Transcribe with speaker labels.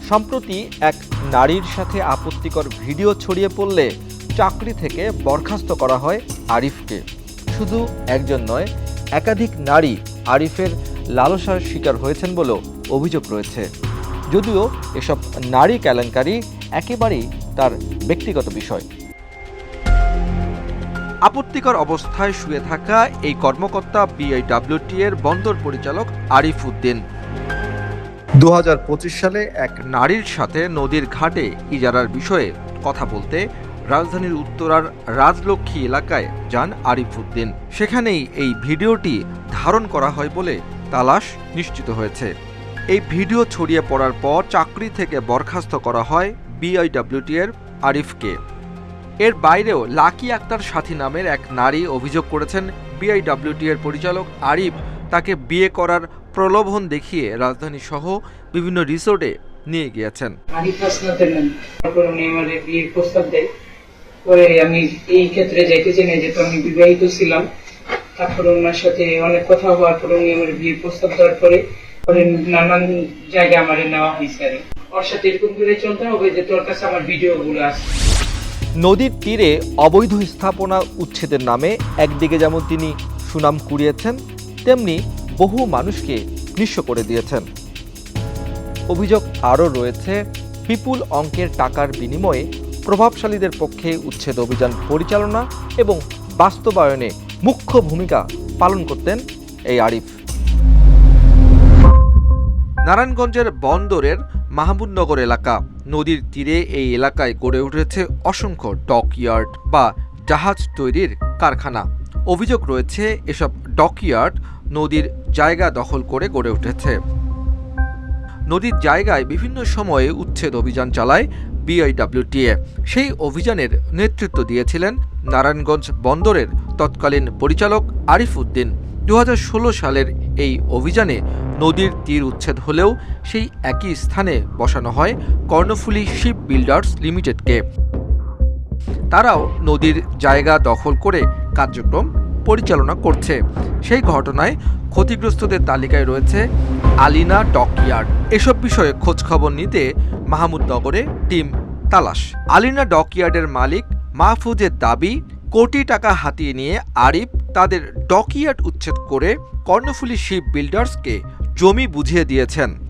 Speaker 1: সম্প্রতি এক নারীর সাথে আপত্তিকর ভিডিও ছড়িয়ে পড়লে চাকরি থেকে বরখাস্ত করা হয় আরিফকে। শুধু একজন নয়, একাধিক নারী আরিফের লালসার শিকার হয়েছেন বলেও অভিযোগ রয়েছে। যদিও এসব নারী কেলেঙ্কারি একেবারেই তার ব্যক্তিগত বিষয়। আপত্তিকর অবস্থায় শুয়ে থাকা এই কর্মকর্তা বিআইডব্লিউটি এর বন্দর পরিচালক আরিফ উদ্দিন 2025 সালে এক নারীর সাথে নদীর ঘাটে ইজারার বিষয়ে কথা বলতে রাজধানীর উত্তরার রাজলক্ষ্মী এলাকায় যান আরিফ উদ্দিন। সেখানেই এই ভিডিওটি ধারণ করা হয় বলে তালাশ নিশ্চিত হয়েছে। এই ভিডিও ছড়িয়ে পড়ার পর চাকরি থেকে বরখাস্ত করা হয় বিআইডব্লিউটি এর আরিফকে। এর বাইরেও লাকি আক্তার সাথী নামের এক নারী অভিযোগ করেছেন বিআইডব্লিউটি এর পরিচালক আরিফ তাকে বিয়ে করার প্রলোভন দেখিয়ে রাজধানী সহ বিভিন্ন রিসোর্টে নিয়ে গিয়েছেন।
Speaker 2: বিয়ের প্রস্তাব দেয়, পরে আমি এই ক্ষেত্রে যাইতে চাই না, যেহেতু আমি বিবাহিত ছিলাম। তারপরে ওনার সাথে অনেক কথা হওয়ার পরে উনি আমার বিয়ের প্রস্তাব দেওয়ার পরে নানান জায়গায় আমার নেওয়া হয়েছে। আর ওর সাথে এরকম করে চলতে হবে যে তোর কাছে আমার ভিডিও গুলো আছে।
Speaker 1: নদীর তীরে অবৈধ স্থাপনা উচ্ছেদের নামে একদিকে যেমন তিনি সুনাম কুড়িয়েছেন, তেমনি বহু মানুষকে নিঃস্ব করে দিয়েছেন। অভিযোগ আরও রয়েছে, বিপুল অঙ্কের টাকার বিনিময়ে প্রভাবশালীদের পক্ষে উচ্ছেদ অভিযান পরিচালনা এবং বাস্তবায়নে মুখ্য ভূমিকা পালন করতেন এই আরিফ। নারায়ণগঞ্জের বন্দরের মাহমুদনগর এলাকা, নদীর তীরে এই এলাকায় গড়ে উঠেছে অসংখ্য ডকইয়ার্ড বা জাহাজ তৈরির কারখানা। অভিযোগ রয়েছে এসব ডকইয়ার্ড নদীর জায়গা দখল করে গড়ে উঠেছে। নদীর জায়গায় বিভিন্ন সময়ে উচ্ছেদ অভিযান চালায় বিআইডব্লিউটি। সেই অভিযানের নেতৃত্ব দিয়েছিলেন নারায়ণগঞ্জ বন্দরের তৎকালীন পরিচালক আরিফ উদ্দিন। 2016 সালের এই অভিযানে নদীর তীর উচ্ছেদ হলেও সেই একই স্থানে বসানো হয় কর্ণফুলী শিপ বিল্ডার্স লিমিটেডকে। তারাও নদীর জায়গা দখল করে কার্যক্রম পরিচালনা করছে। সেই ঘটনায় ক্ষতিগ্রস্তদের তালিকায় রয়েছে আলিনা ডকইয়ার্ড। এসব বিষয়ে খোঁজখবর নিতে মাহমুদনগরে টিম তালাশ। আলিনা ডকইয়ার্ডের মালিক মাহফুজের দাবি, কোটি টাকা হাতিয়ে নিয়ে আরিফ তাদের ডকইয়ার্ড উচ্ছেদ করে কর্ণফুলী শিপ বিল্ডার্সকে জমি বুঝিয়ে দিয়েছেন।